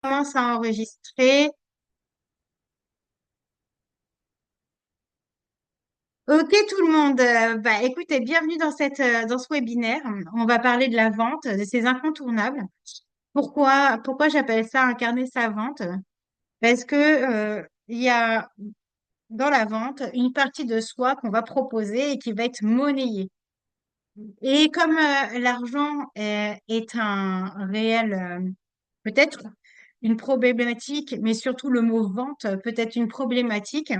Commence à enregistrer. Ok tout le monde, écoutez, bienvenue dans dans ce webinaire. On va parler de la vente, de ces incontournables. Pourquoi j'appelle ça incarner sa vente? Parce que il y a dans la vente une partie de soi qu'on va proposer et qui va être monnayée. Et comme l'argent est un réel, peut-être une problématique, mais surtout le mot vente peut être une problématique.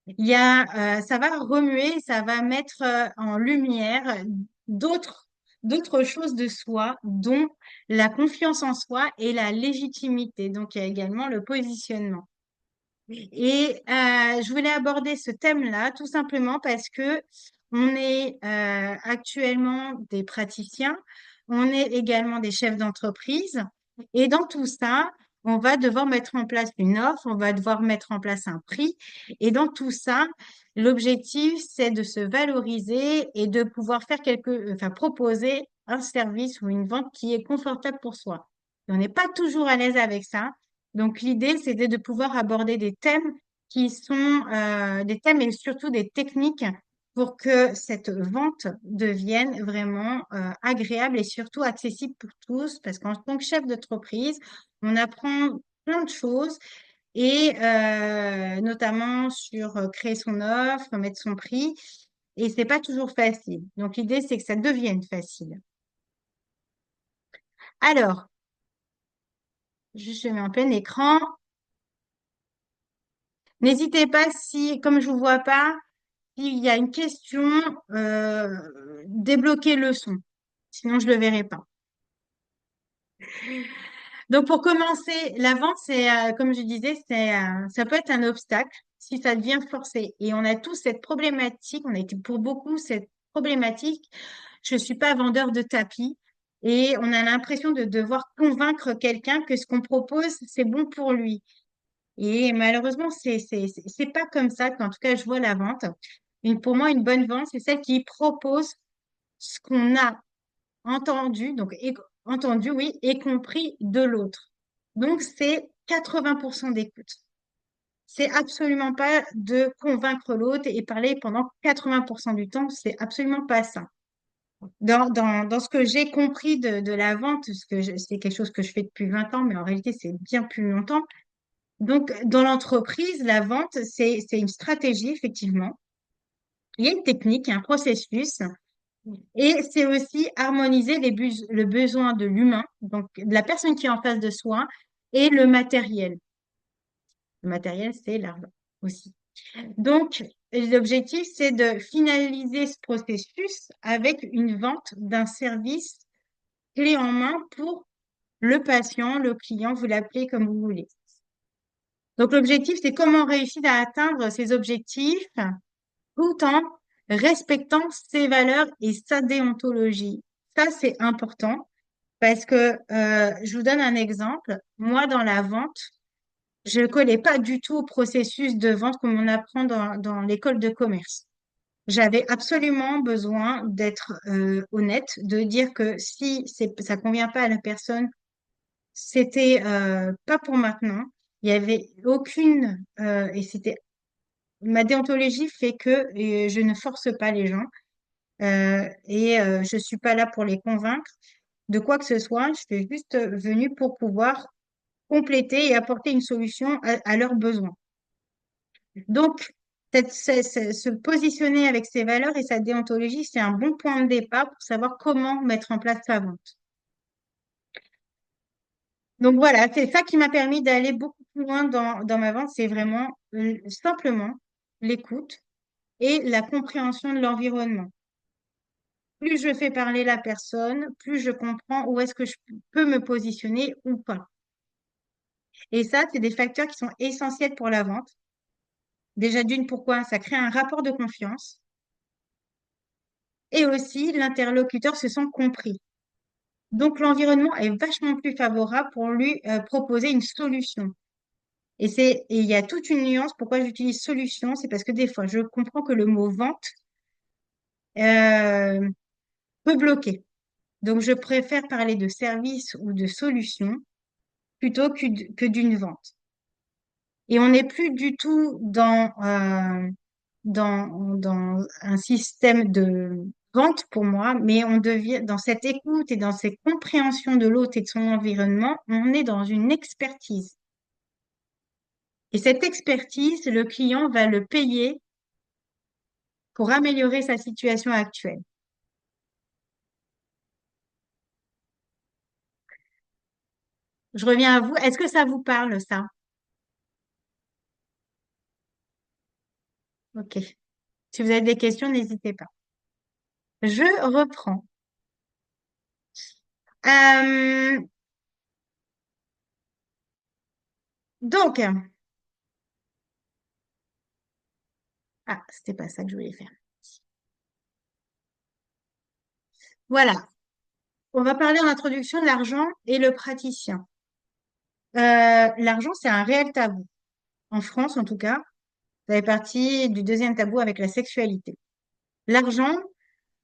Ça va remuer, ça va mettre en lumière d'autres, d'autres choses de soi, dont la confiance en soi et la légitimité. Donc, il y a également le positionnement. Et je voulais aborder ce thème-là tout simplement parce que on est actuellement des praticiens, on est également des chefs d'entreprise, et dans tout ça, on va devoir mettre en place une offre, on va devoir mettre en place un prix, et dans tout ça, l'objectif, c'est de se valoriser et de pouvoir faire enfin, proposer un service ou une vente qui est confortable pour soi. Et on n'est pas toujours à l'aise avec ça. Donc, l'idée, c'était de pouvoir aborder des thèmes qui sont des thèmes et surtout des techniques pour que cette vente devienne vraiment agréable et surtout accessible pour tous. Parce qu'en tant que chef d'entreprise, on apprend plein de choses et notamment sur créer son offre, mettre son prix. Et c'est pas toujours facile. Donc, l'idée, c'est que ça devienne facile. Alors, je mets en plein écran. N'hésitez pas si, comme je vous vois pas, s'il y a une question, euh, débloquez le son. Sinon, je le verrai pas. Donc, pour commencer, la vente, comme je disais, ça peut être un obstacle si ça devient forcé. Et on a tous cette problématique, on a été pour beaucoup cette problématique. Je suis pas vendeur de tapis et on a l'impression de devoir convaincre quelqu'un que ce qu'on propose, c'est bon pour lui. Et malheureusement, c'est pas comme ça qu'en tout cas je vois la vente. Pour moi, une bonne vente, c'est celle qui propose ce qu'on a entendu, entendu, oui, et compris de l'autre. Donc, c'est 80% d'écoute. C'est absolument pas de convaincre l'autre et parler pendant 80% du temps, c'est absolument pas ça. Dans ce que j'ai compris de la vente, c'est quelque chose que je fais depuis 20 ans, mais en réalité, c'est bien plus longtemps. Donc, dans l'entreprise, la vente, c'est une stratégie, effectivement. Il y a une technique, il y a un processus, et c'est aussi harmoniser le besoin de l'humain, donc de la personne qui est en face de soi, et le matériel. Le matériel, c'est l'argent aussi. Donc, l'objectif, c'est de finaliser ce processus avec une vente d'un service clé en main pour le patient, le client, vous l'appelez comme vous voulez. Donc, l'objectif, c'est comment réussir à atteindre ces objectifs tout en respectant ses valeurs et sa déontologie. Ça, c'est important parce que je vous donne un exemple. Moi, dans la vente, je ne connais pas du tout au processus de vente comme on apprend dans l'école de commerce. J'avais absolument besoin d'être honnête, de dire que si ça convient pas à la personne, c'était pas pour maintenant. Il y avait aucune et c'était ma déontologie fait que je ne force pas les gens je suis pas là pour les convaincre de quoi que ce soit. Je suis juste venue pour pouvoir compléter et apporter une solution à leurs besoins. Donc, se positionner avec ses valeurs et sa déontologie, c'est un bon point de départ pour savoir comment mettre en place sa vente. Donc voilà, c'est ça qui m'a permis d'aller beaucoup plus loin dans ma vente, c'est vraiment simplement l'écoute et la compréhension de l'environnement. Plus je fais parler la personne, plus je comprends où est-ce que je peux me positionner ou pas. Et ça, c'est des facteurs qui sont essentiels pour la vente. Déjà d'une, pourquoi? Ça crée un rapport de confiance et aussi l'interlocuteur se sent compris. Donc l'environnement est vachement plus favorable pour lui proposer une solution. Et il y a toute une nuance. Pourquoi j'utilise solution? C'est parce que des fois, je comprends que le mot vente euh, peut bloquer. Donc je préfère parler de service ou de solution plutôt que d'une vente. Et on n'est plus du tout dans un système de vente pour moi, mais on devient dans cette écoute et dans cette compréhension de l'autre et de son environnement, on est dans une expertise. Et cette expertise, le client va le payer pour améliorer sa situation actuelle. Je reviens à vous. Est-ce que ça vous parle, ça? Ok. Si vous avez des questions, n'hésitez pas. Je reprends. Euh, donc, c'était pas ça que je voulais faire. Voilà. On va parler en introduction de l'argent et le praticien. L'argent, c'est un réel tabou. En France, en tout cas, ça fait partie du deuxième tabou avec la sexualité. L'argent,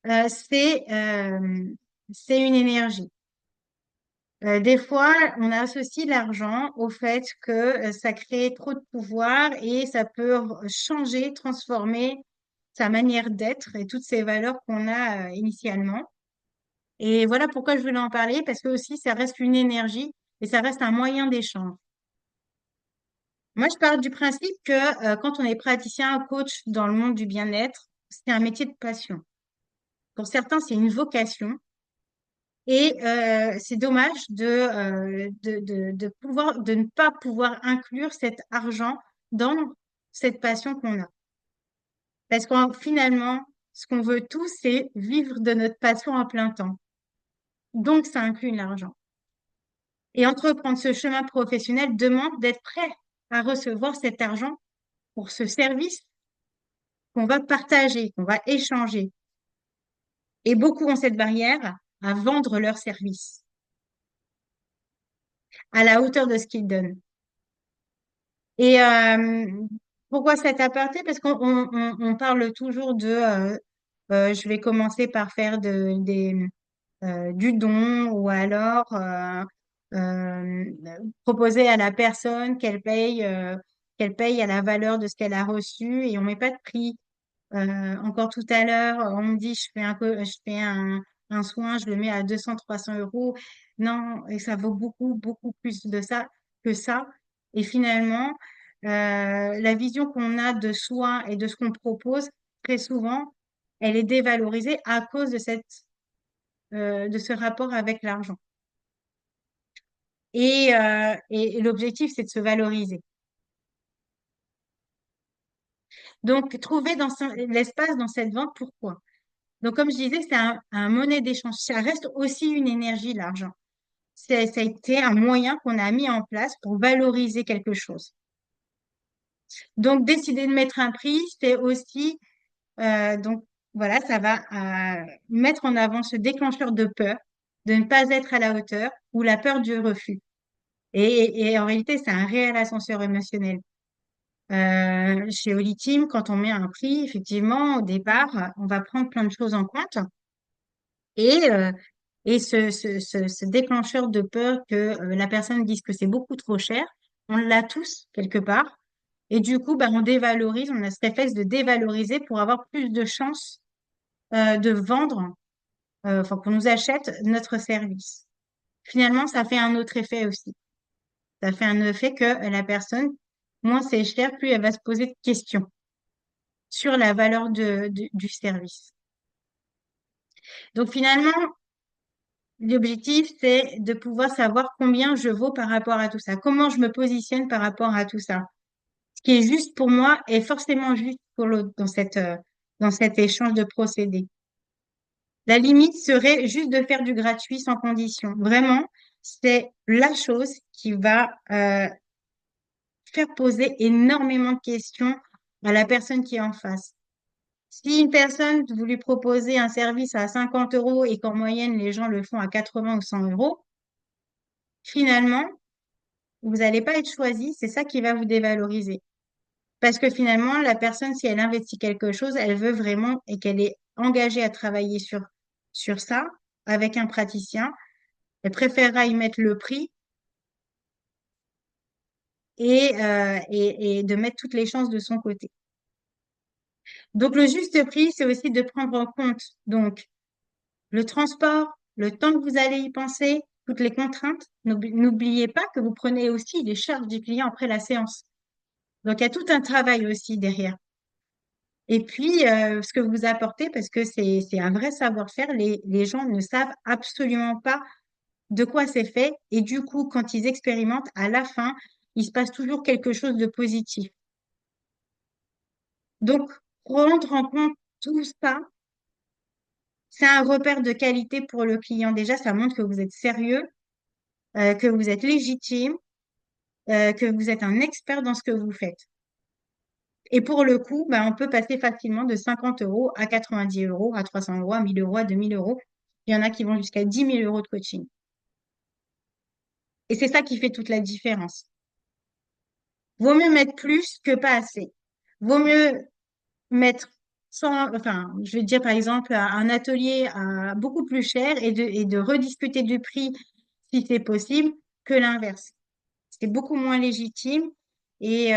euh, c'est euh, c'est une énergie. Des fois, on associe l'argent au fait que ça crée trop de pouvoir et ça peut changer, transformer sa manière d'être et toutes ces valeurs qu'on a initialement. Et voilà pourquoi je voulais en parler, parce que aussi ça reste une énergie et ça reste un moyen d'échange. Moi, je pars du principe que quand on est praticien, coach dans le monde du bien-être, c'est un métier de passion. Pour certains, c'est une vocation. Et c'est dommage de ne pas pouvoir inclure cet argent dans cette passion qu'on a. Parce que finalement, ce qu'on veut tous, c'est vivre de notre passion à plein temps. Donc, ça inclut l'argent. Et entreprendre ce chemin professionnel demande d'être prêt à recevoir cet argent pour ce service qu'on va partager, qu'on va échanger. Et beaucoup ont cette barrière à vendre leurs services à la hauteur de ce qu'ils donnent. Et pourquoi cet aparté? Parce qu'on parle toujours je vais commencer par faire du don ou alors euh, proposer à la personne qu'elle paye à la valeur de ce qu'elle a reçu et on met pas de prix. Encore tout à l'heure, on me dit je fais un soin, je le mets à 200, 300 euros. Non, et ça vaut beaucoup, beaucoup plus de ça que ça. Et finalement, la vision qu'on a de soi et de ce qu'on propose, très souvent, elle est dévalorisée à cause de ce rapport avec l'argent. Et l'objectif, c'est de se valoriser. Donc, trouver l'espace dans cette vente, pourquoi? Donc, comme je disais, c'est un monnaie d'échange. Ça reste aussi une énergie, l'argent. Ça a été un moyen qu'on a mis en place pour valoriser quelque chose. Donc, décider de mettre un prix, c'est aussi, donc, voilà, ça va mettre en avant ce déclencheur de peur, de ne pas être à la hauteur ou la peur du refus. Et en réalité, c'est un réel ascenseur émotionnel. Chez Oliteam, quand on met un prix, effectivement, au départ, on va prendre plein de choses en compte. Et, euh, et ce déclencheur de peur que la personne dise que c'est beaucoup trop cher, on l'a tous quelque part. Et du coup, bah, on dévalorise, on a cet réflexe de dévaloriser pour avoir plus de chances de vendre, enfin qu'on nous achète notre service. Finalement, ça fait un autre effet aussi. Ça fait un effet que la personne, moins c'est cher, plus elle va se poser de questions sur la valeur du service. Donc finalement, l'objectif, c'est de pouvoir savoir combien je vaux par rapport à tout ça, comment je me positionne par rapport à tout ça. Ce qui est juste pour moi est forcément juste pour l'autre dans cet échange de procédés. La limite serait juste de faire du gratuit sans condition. Vraiment, c'est la chose qui va faire poser énormément de questions à la personne qui est en face. Si une personne, vous lui proposez un service à 50 euros et qu'en moyenne, les gens le font à 80 ou 100 euros, finalement, vous n'allez pas être choisi, c'est ça qui va vous dévaloriser. Parce que finalement, la personne, si elle investit quelque chose, elle veut vraiment et qu'elle est engagée à travailler sur ça avec un praticien, elle préférera y mettre le prix et de mettre toutes les chances de son côté. Donc, le juste prix, c'est aussi de prendre en compte donc le transport, le temps que vous allez y penser, toutes les contraintes. N'oubliez pas que vous prenez aussi les charges du client après la séance. Donc, il y a tout un travail aussi derrière. Et puis, ce que vous apportez, parce que c'est un vrai savoir-faire, les gens ne savent absolument pas de quoi c'est fait. Et du coup, quand ils expérimentent, à la fin, il se passe toujours quelque chose de positif. Donc, prendre en compte tout ça, c'est un repère de qualité pour le client. Déjà, ça montre que vous êtes sérieux, que vous êtes légitime, que vous êtes un expert dans ce que vous faites. Et pour le coup, ben, on peut passer facilement de 50 euros à 90 euros, à 300 euros, à 1000 euros, à 2000 euros. Il y en a qui vont jusqu'à 10 000 euros de coaching. Et c'est ça qui fait toute la différence. Vaut mieux mettre plus que pas assez. Vaut mieux mettre enfin, je vais dire par exemple, un atelier beaucoup plus cher et de rediscuter du prix si c'est possible que l'inverse. C'est beaucoup moins légitime et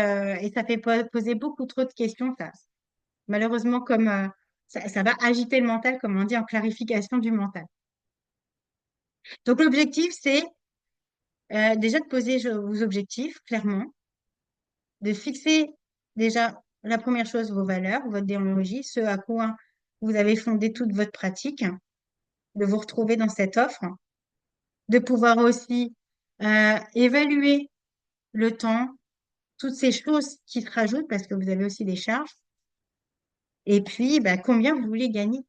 ça fait poser beaucoup trop de questions. Malheureusement, comme ça va agiter le mental, comme on dit en clarification du mental. Donc l'objectif, c'est déjà de poser vos objectifs clairement, de fixer déjà la première chose, vos valeurs, votre déontologie, ce à quoi vous avez fondé toute votre pratique, de vous retrouver dans cette offre, de pouvoir aussi évaluer le temps, toutes ces choses qui se rajoutent parce que vous avez aussi des charges, et puis bah, combien vous voulez gagner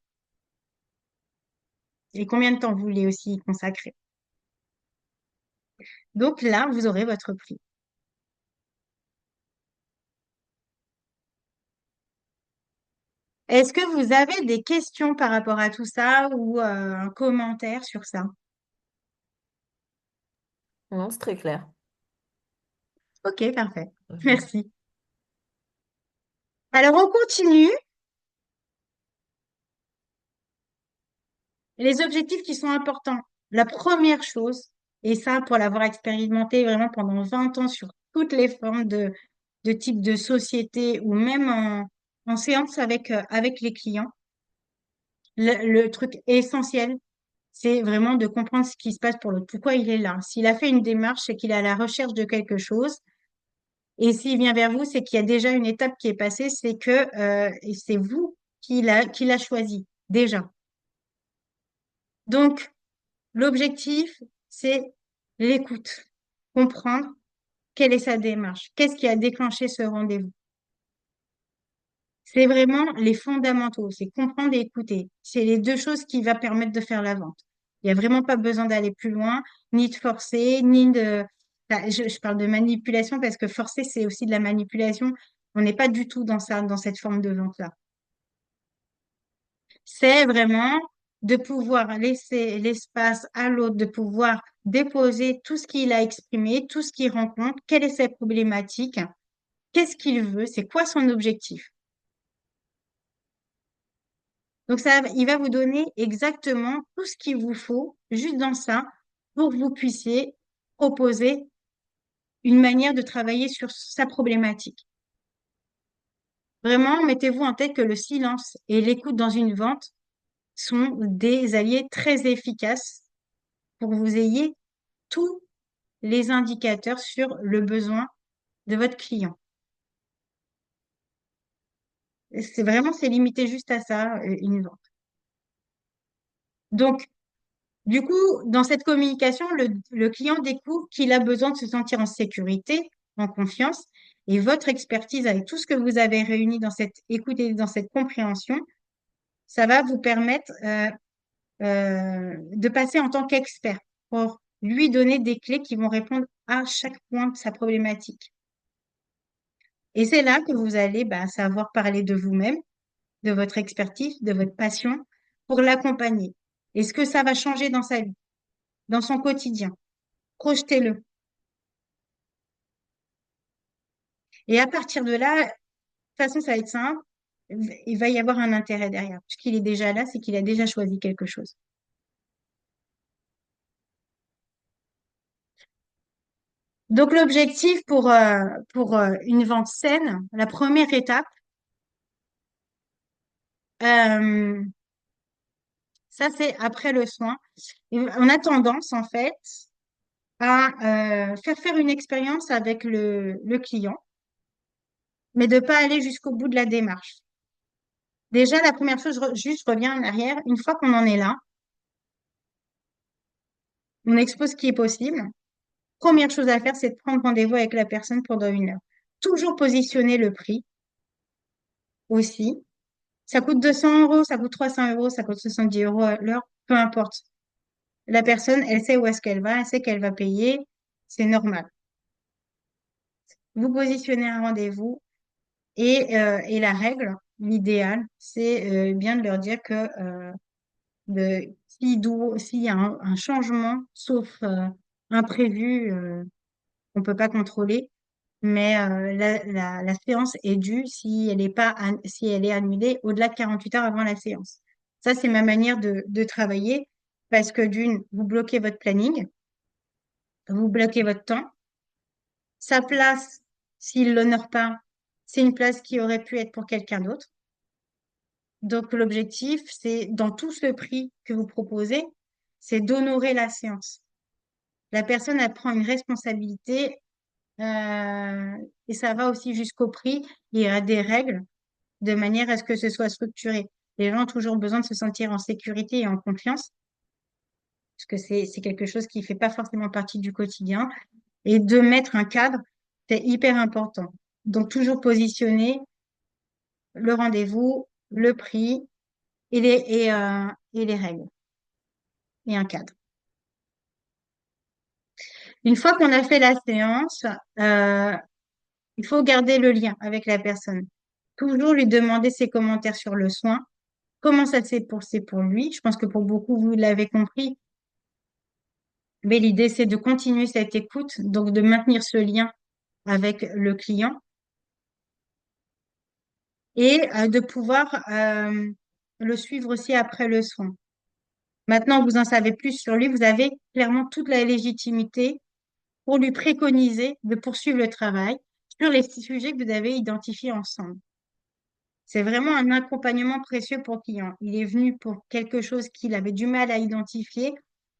et combien de temps vous voulez aussi y consacrer. Donc là, vous aurez votre prix. Est-ce que vous avez des questions par rapport à tout ça ou un commentaire sur ça? Non, c'est très clair. Ok, parfait. Mhm. Merci. Alors, on continue. Les objectifs qui sont importants. La première chose, et ça pour l'avoir expérimenté vraiment pendant 20 ans sur toutes les formes de type de société ou même en séance avec les clients, le truc essentiel, c'est vraiment de comprendre ce qui se passe pour l'autre, pourquoi il est là. S'il a fait une démarche, c'est qu'il est à la recherche de quelque chose. Et s'il vient vers vous, c'est qu'il y a déjà une étape qui est passée, c'est que et c'est vous qui l'a choisi, déjà. Donc, l'objectif, c'est l'écoute, comprendre quelle est sa démarche, qu'est-ce qui a déclenché ce rendez-vous. C'est vraiment les fondamentaux, c'est comprendre et écouter. C'est les deux choses qui va permettre de faire la vente. Il n'y a vraiment pas besoin d'aller plus loin, ni de forcer, ni de... Enfin, je parle de manipulation parce que forcer, c'est aussi de la manipulation. On n'est pas du tout dans ça, dans cette forme de vente-là. C'est vraiment de pouvoir laisser l'espace à l'autre, de pouvoir déposer tout ce qu'il a exprimé, tout ce qu'il rencontre, quelle est sa problématique, qu'est-ce qu'il veut, c'est quoi son objectif. Donc ça, il va vous donner exactement tout ce qu'il vous faut, juste dans ça, pour que vous puissiez proposer une manière de travailler sur sa problématique. Vraiment, mettez-vous en tête que le silence et l'écoute dans une vente sont des alliés très efficaces pour que vous ayez tous les indicateurs sur le besoin de votre client. C'est limité juste à ça, une vente. Donc, du coup, dans cette communication, le client découvre qu'il a besoin de se sentir en sécurité, en confiance, et votre expertise avec tout ce que vous avez réuni dans cette écoute et dans cette compréhension, ça va vous permettre de passer en tant qu'expert pour lui donner des clés qui vont répondre à chaque point de sa problématique. Et c'est là que vous allez savoir parler de vous-même, de votre expertise, de votre passion pour l'accompagner. Et ce que ça va changer dans sa vie, dans son quotidien. Projetez-le. Et à partir de là, de toute façon, ça va être simple. Il va y avoir un intérêt derrière. Puisqu'il est déjà là, c'est qu'il a déjà choisi quelque chose. Donc, l'objectif pour une vente saine, la première étape, euh, ça c'est après le soin. Et on a tendance, en fait, à faire une expérience avec le client, mais de pas aller jusqu'au bout de la démarche. Déjà, la première chose, juste je reviens en arrière, une fois qu'on en est là, on expose ce qui est possible. Première chose à faire, c'est de prendre rendez-vous avec la personne pendant 1 heure. Toujours positionner le prix aussi. Ça coûte 200 euros, ça coûte 300 euros, ça coûte 70 euros à l'heure, peu importe. La personne, elle sait où est-ce qu'elle va, elle sait qu'elle va payer, c'est normal. Vous positionnez un rendez-vous et la règle, l'idéal, c'est bien de leur dire que s'il y a un changement, sauf imprévu, on peut pas contrôler, mais la séance est due si elle est pas si elle est annulée au-delà de 48 heures avant la séance. Ça, c'est ma manière de travailler parce que d'une, vous bloquez votre planning, vous bloquez votre temps. Sa place, s'il l'honore pas, c'est une place qui aurait pu être pour quelqu'un d'autre. Donc, l'objectif, c'est dans tout ce prix que vous proposez, c'est d'honorer la séance. La personne, elle prend une responsabilité et ça va aussi jusqu'au prix. Il y a des règles de manière à ce que ce soit structuré. Les gens ont toujours besoin de se sentir en sécurité et en confiance, parce que c'est quelque chose qui fait pas forcément partie du quotidien. Et de mettre un cadre, c'est hyper important. Donc, toujours positionner le rendez-vous, le prix et les règles et un cadre. Une fois qu'on a fait la séance, euh, il faut garder le lien avec la personne. Toujours lui demander ses commentaires sur le soin. Comment ça s'est passé pour lui? Je pense que pour beaucoup, vous l'avez compris. Mais l'idée, c'est de continuer cette écoute, donc de maintenir ce lien avec le client et de pouvoir le suivre aussi après le soin. Maintenant, vous en savez plus sur lui, vous avez clairement toute la légitimité pour lui préconiser de poursuivre le travail sur les sujets que vous avez identifiés ensemble. C'est vraiment un accompagnement précieux pour le client. Il est venu pour quelque chose qu'il avait du mal à identifier.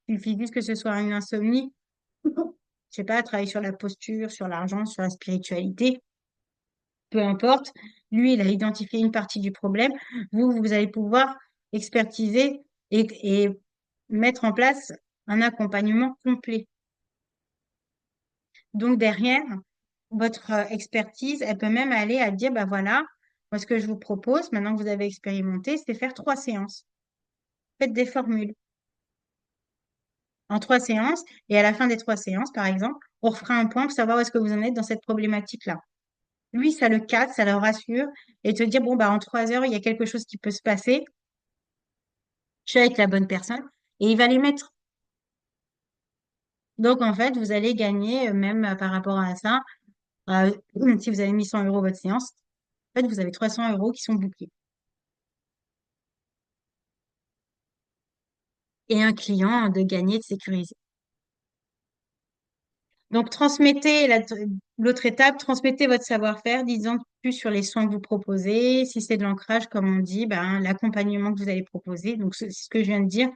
Il suffit juste que ce soit une insomnie. Je sais pas, travailler sur la posture, sur l'argent, sur la spiritualité, peu importe. Lui, il a identifié une partie du problème. Vous allez pouvoir expertiser et mettre en place un accompagnement complet. Donc derrière, votre expertise, elle peut même aller à dire, bah voilà, moi ce que je vous propose, maintenant que vous avez expérimenté, c'est faire 3 séances. Faites des formules en 3 séances et à la fin des 3 séances, par exemple, on refera un point pour savoir où est-ce que vous en êtes dans cette problématique-là. Lui, ça le cadre, ça le rassure et te dire, bon, bah en 3 heures, il y a quelque chose qui peut se passer, je suis avec la bonne personne et il va les mettre. Donc en fait, vous allez gagner même par rapport à ça. euh, si vous avez mis 100 euros votre séance, en fait, vous avez 300 euros qui sont bouclés. Et un client de gagner, de sécuriser. Donc, l'autre étape, transmettez votre savoir-faire, disant plus sur les soins que vous proposez. Si c'est de l'ancrage, comme on dit, ben, l'accompagnement que vous allez proposer. Donc, c'est ce que je viens de dire.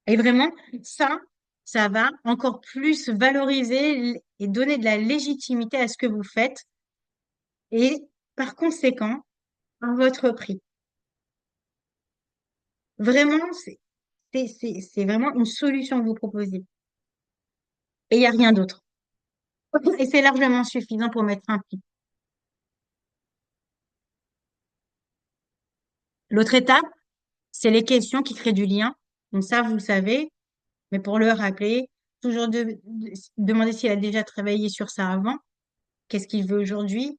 Et vraiment, ça, ça va encore plus valoriser et donner de la légitimité à ce que vous faites et par conséquent, à votre prix. Vraiment, c'est vraiment une solution que vous proposez. Et il n'y a rien d'autre. Et c'est largement suffisant pour mettre un prix. L'autre étape, c'est les questions qui créent du lien. Donc ça, vous le savez, mais pour le rappeler, toujours demander s'il a déjà travaillé sur ça avant, qu'est-ce qu'il veut aujourd'hui,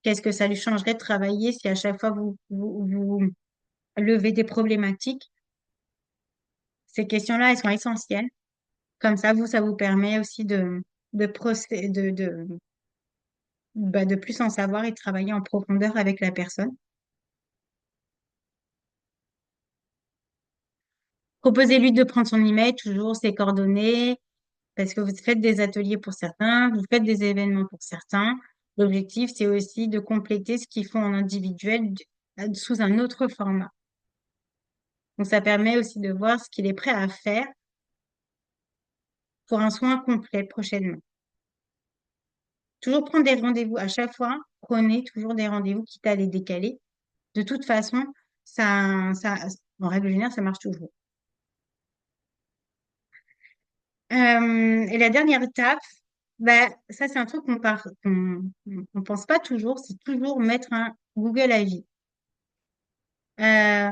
qu'est-ce que ça lui changerait de travailler si à chaque fois vous levez des problématiques. Ces questions-là, elles sont essentielles. Comme ça vous permet aussi de plus en savoir et de travailler en profondeur avec la personne. Proposez-lui de prendre son email, toujours ses coordonnées, parce que vous faites des ateliers pour certains, vous faites des événements pour certains. L'objectif, c'est aussi de compléter ce qu'ils font en individuel sous un autre format. Donc, ça permet aussi de voir ce qu'il est prêt à faire pour un soin complet prochainement. Toujours prendre des rendez-vous à chaque fois, prenez toujours des rendez-vous, quitte à les décaler. De toute façon, en règle générale, ça marche toujours. Et la dernière étape, bah, ça, c'est un truc qu'on pense pas toujours, c'est toujours mettre un Google Avis. Euh,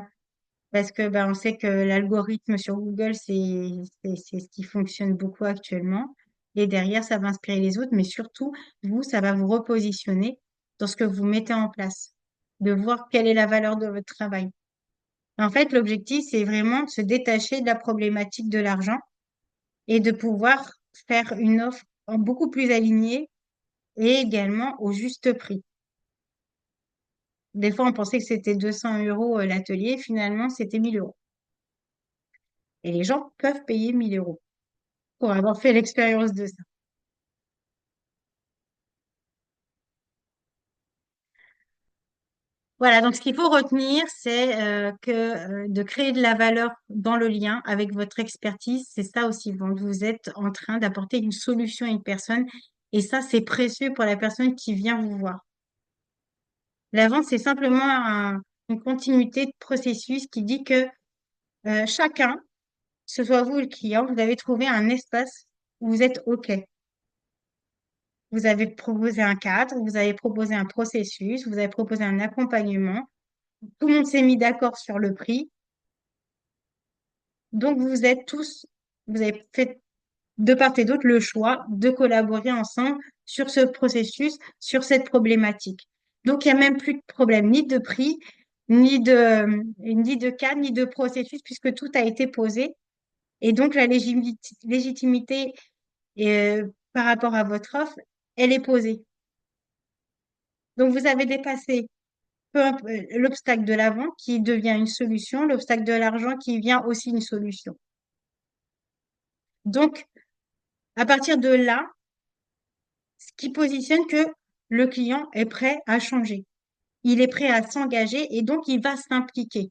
Parce que bah, on sait que l'algorithme sur Google, c'est ce qui fonctionne beaucoup actuellement. Et derrière, ça va inspirer les autres, mais surtout, vous, ça va vous repositionner dans ce que vous mettez en place, de voir quelle est la valeur de votre travail. En fait, l'objectif, c'est vraiment de se détacher de la problématique de l'argent et de pouvoir faire une offre beaucoup plus alignée et également au juste prix. Des fois, on pensait que c'était 200 euros l'atelier, finalement, c'était 1 000 euros. Et les gens peuvent payer 1 000 euros pour avoir fait l'expérience de ça. Voilà, donc ce qu'il faut retenir, c'est que de créer de la valeur dans le lien avec votre expertise, c'est ça aussi. Donc, vous êtes en train d'apporter une solution à une personne et ça, c'est précieux pour la personne qui vient vous voir. La vente, c'est simplement une continuité de processus qui dit que chacun, que ce soit vous ou le client, vous avez trouvé un espace où vous êtes OK. Vous avez proposé un cadre, vous avez proposé un processus, vous avez proposé un accompagnement. Tout le monde s'est mis d'accord sur le prix. Donc, vous avez fait de part et d'autre le choix de collaborer ensemble sur ce processus, sur cette problématique. Donc, il n'y a même plus de problème, ni de prix, ni de cadre, ni de processus, puisque tout a été posé. Et donc, la légitimité par rapport à votre offre, elle est posée. Donc, vous avez dépassé l'obstacle de la vente qui devient une solution, l'obstacle de l'argent qui vient aussi une solution. Donc, à partir de là, ce qui positionne que le client est prêt à changer. Il est prêt à s'engager et donc il va s'impliquer.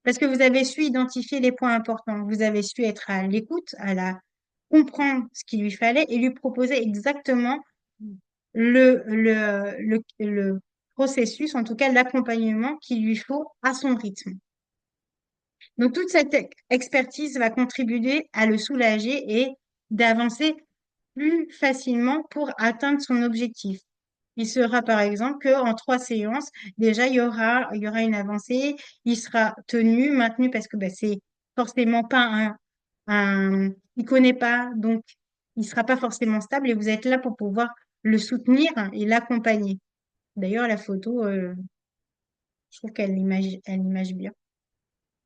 Parce que vous avez su identifier les points importants. Vous avez su être à l'écoute, comprendre ce qu'il lui fallait et lui proposer exactement le processus, en tout cas l'accompagnement qu'il lui faut à son rythme. Donc, toute cette expertise va contribuer à le soulager et d'avancer plus facilement pour atteindre son objectif. Il sera par exemple qu'en 3 séances, déjà, il y aura une avancée, il sera tenu, maintenu parce que ben, c'est forcément pas il connaît pas, donc il sera pas forcément stable et vous êtes là pour pouvoir le soutenir et l'accompagner. D'ailleurs, la photo, je trouve elle image bien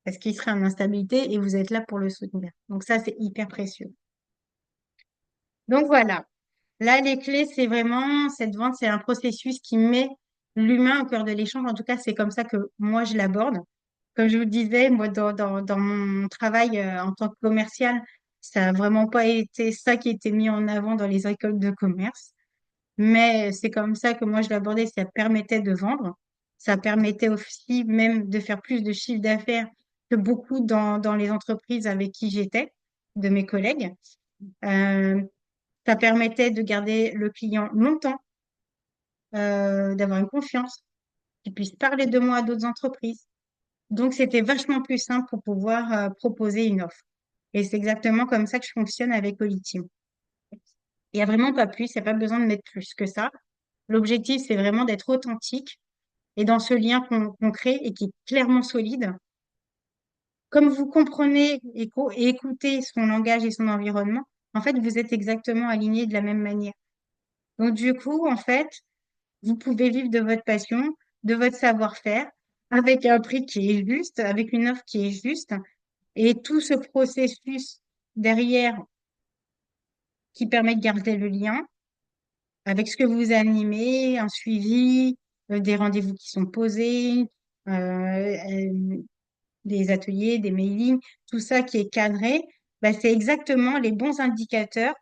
parce qu'il sera en instabilité et vous êtes là pour le soutenir. Donc ça, c'est hyper précieux. Donc voilà. Là, les clés, c'est vraiment cette vente, c'est un processus qui met l'humain au cœur de l'échange. En tout cas, c'est comme ça que moi, je l'aborde. Comme je vous disais, moi, dans mon travail en tant que commercial, ça n'a vraiment pas été ça qui était mis en avant dans les écoles de commerce. Mais c'est comme ça que moi, je l'abordais. Ça permettait de vendre. Ça permettait aussi même de faire plus de chiffre d'affaires que beaucoup dans les entreprises avec qui j'étais, de mes collègues. Euh, Ça permettait de garder le client longtemps, d'avoir une confiance, qu'il puisse parler de moi à d'autres entreprises. Donc, c'était vachement plus simple pour pouvoir proposer une offre. Et c'est exactement comme ça que je fonctionne avec Olitium. Il n'y a vraiment pas plus, il n'y a pas besoin de mettre plus que ça. L'objectif, c'est vraiment d'être authentique et dans ce lien qu'on crée et qui est clairement solide. Comme vous comprenez et écoutez son langage et son environnement, en fait, vous êtes exactement alignés de la même manière. Donc, du coup, en fait, vous pouvez vivre de votre passion, de votre savoir-faire, avec un prix qui est juste, avec une offre qui est juste, et tout ce processus derrière qui permet de garder le lien avec ce que vous animez, un suivi, des rendez-vous qui sont posés, des ateliers, des mailings, tout ça qui est cadré. bah, c'est exactement les bons indicateurs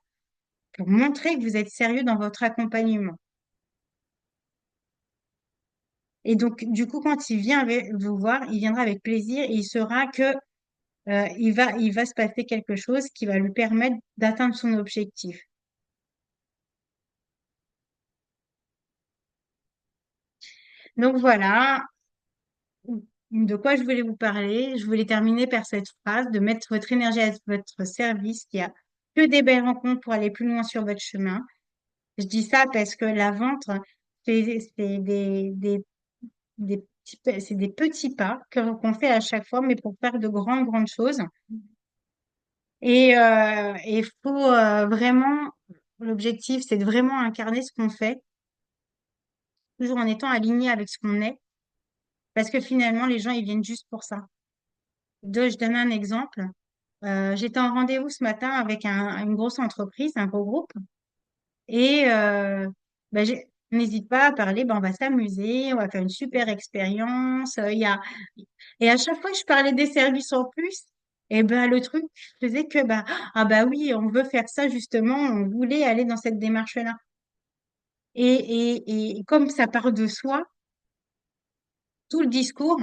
pour montrer que vous êtes sérieux dans votre accompagnement. Et donc, du coup, quand il vient vous voir, il viendra avec plaisir et il saura que il va se passer quelque chose qui va lui permettre d'atteindre son objectif. Donc voilà de quoi je voulais vous parler. Je voulais terminer par cette phrase de mettre votre énergie à votre service, qu'il y a que des belles rencontres pour aller plus loin sur votre chemin. Je dis ça parce que la vente, c'est c'est des petits pas qu'on fait à chaque fois, mais pour faire de grandes, grandes choses. Et il faut vraiment, l'objectif, c'est de vraiment incarner ce qu'on fait, toujours en étant aligné avec ce qu'on est, parce que finalement, les gens, ils viennent juste pour ça. Je donne un exemple. J'étais en rendez-vous ce matin avec une grosse entreprise, un gros groupe, et on n'hésite pas à parler, ben, on va s'amuser, on va faire une super expérience. Et à chaque fois que je parlais des services en plus, et ben le truc faisait que bah ah bah oui, on veut faire ça justement, on voulait aller dans cette démarche-là. Et comme ça part de soi, tout le discours,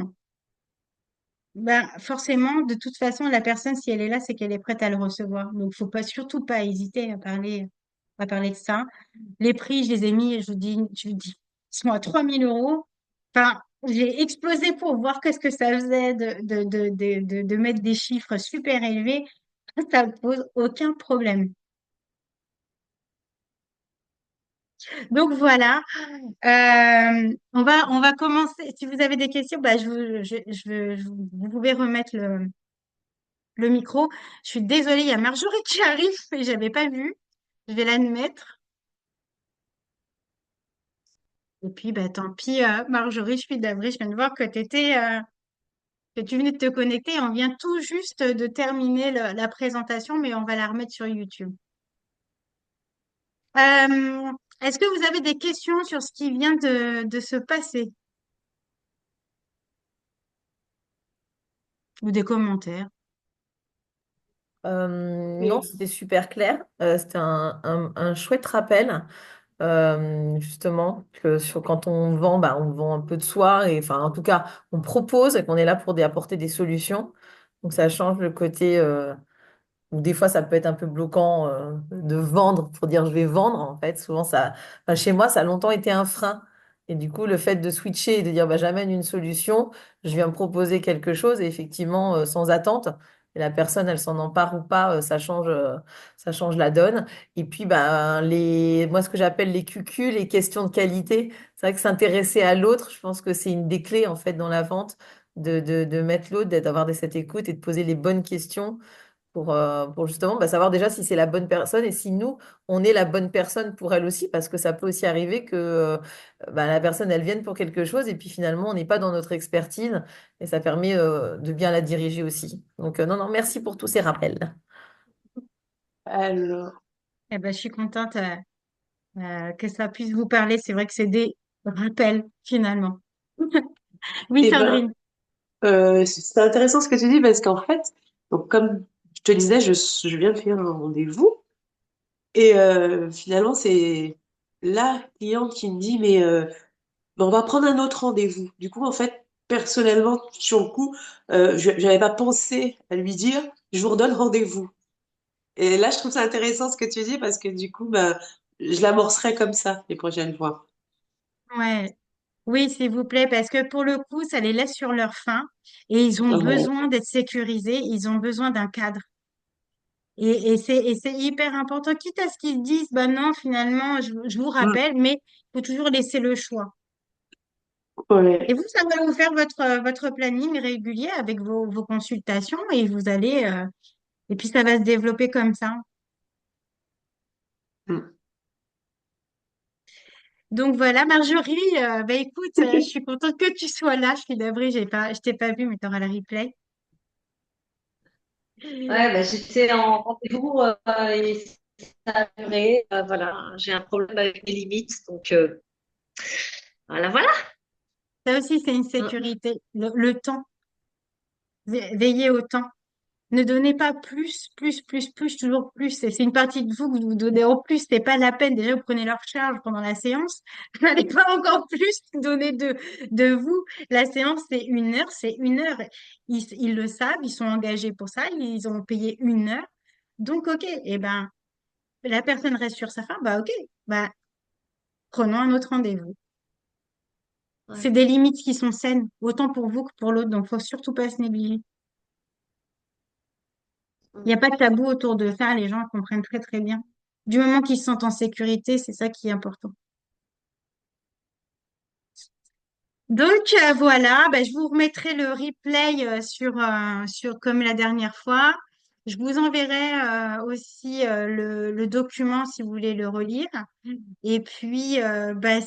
ben forcément, de toute façon, la personne, si elle est là, c'est qu'elle est prête à le recevoir. Donc, faut pas surtout pas hésiter à parler de ça. Les prix, je les ai mis, je vous dis, ils sont à 3 000 euros. Enfin, j'ai explosé pour voir qu'est-ce que ça faisait de mettre des chiffres super élevés. Ça ne pose aucun problème. Donc voilà, on va commencer. Si vous avez des questions, bah, vous pouvez remettre le micro. Je suis désolée, il y a Marjorie qui arrive et j'avais pas vu. Je vais l'admettre. Et puis, bah, tant pis, Marjorie, je suis navrée. Je viens de voir que tu venais de te connecter. On vient tout juste de terminer la présentation, mais on va la remettre sur YouTube. Est-ce que vous avez des questions sur ce qui vient de se passer ou des commentaires? Non, c'était super clair. C'était un chouette rappel, justement, que quand on vend, bah, on vend un peu de soi, et enfin, en tout cas, on propose et qu'on est là pour apporter des solutions. Donc, ça change le côté. Ou des fois, ça peut être un peu bloquant de vendre pour dire je vais vendre. En fait, souvent, enfin, chez moi, ça a longtemps été un frein. Et du coup, le fait de switcher et de dire bah, j'amène une solution, je viens proposer quelque chose et effectivement, sans attente, et la personne, elle s'en empare ou pas, ça change la donne. Et puis, bah, moi, ce que j'appelle les QQ, les questions de qualité, c'est vrai que s'intéresser à l'autre, je pense que c'est une des clés en fait dans la vente, de mettre l'autre, d'avoir cette écoute et de poser les bonnes questions pour justement bah, savoir déjà si c'est la bonne personne et si nous, on est la bonne personne pour elle aussi, parce que ça peut aussi arriver que bah, la personne, elle vienne pour quelque chose et puis finalement, on n'est pas dans notre expertise et ça permet de bien la diriger aussi. Donc, non, non, merci pour tous ces rappels. Alors, Eh ben, je suis contente que ça puisse vous parler. C'est vrai que c'est des rappels, finalement. Oui, eh ben, Sandrine. c'est intéressant ce que tu dis parce qu'en fait, donc comme je te disais, je viens de faire un rendez-vous et finalement c'est la cliente qui me dit mais on va prendre un autre rendez-vous. Du coup, en fait, personnellement, sur le coup, je n'avais pas pensé à lui dire je vous redonne rendez-vous. Et là, je trouve ça intéressant ce que tu dis parce que du coup, ben, je l'amorcerai comme ça les prochaines fois. Ouais. Oui, s'il vous plaît, parce que pour le coup, ça les laisse sur leur faim et ils ont Ouais. besoin d'être sécurisés, ils ont besoin d'un cadre. Et c'est hyper important, quitte à ce qu'ils disent, bah non, finalement, je vous Mm. rappelle, mais il faut toujours laisser le choix. Et Ouais. vous, ça va vous faire votre planning régulier avec vos consultations et vous allez, et puis ça va se développer comme ça. Mm. Donc voilà, Marjorie, bah écoute, je suis contente que tu sois là. Je suis navrée, je t'ai pas vue, mais tu auras la replay. Ouais, bah, j'étais en rendez-vous et ça a duré. Voilà, j'ai un problème avec mes limites. Donc, voilà, voilà. Ça aussi, c'est une Mm. sécurité. Le temps, veiller au temps. Ne donnez pas plus, toujours plus. C'est une partie de vous que vous donnez en plus. C'est pas la peine. Déjà, vous prenez leur charge pendant la séance. N'allez pas encore plus donner de vous. La séance, c'est 1 heure. C'est 1 heure. Ils le savent. Ils sont engagés pour ça. Ils ont payé 1 heure. Donc, OK. Eh ben, la personne reste sur sa fin. Bah, OK. Bah, prenons un autre rendez-vous. C'est Ouais. des limites qui sont saines, autant pour vous que pour l'autre. Donc, faut surtout pas se négliger. Il n'y a Mm. pas de tabou autour de ça, les gens comprennent très très bien. Du moment qu'ils se sentent en sécurité, c'est ça qui est important. Donc voilà, ben, je vous remettrai le replay sur comme la dernière fois. Je vous enverrai aussi le document si vous voulez le relire. Et puis,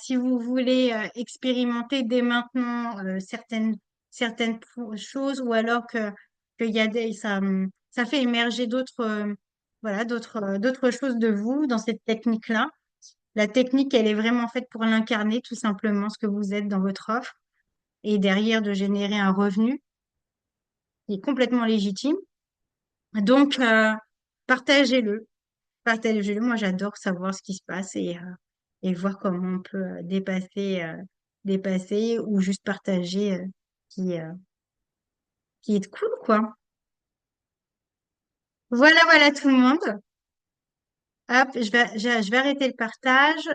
si vous voulez expérimenter dès maintenant certaines choses ou alors qu'il y a ça fait émerger d'autres choses de vous dans cette technique-là. La technique, elle est vraiment faite pour l'incarner tout simplement ce que vous êtes dans votre offre et derrière de générer un revenu qui est complètement légitime. Donc, partagez-le. Partagez-le. Moi, j'adore savoir ce qui se passe et voir comment on peut dépasser ou juste partager qui, euh, qui est cool, quoi. Voilà, voilà tout le monde. Hop, je vais arrêter le partage.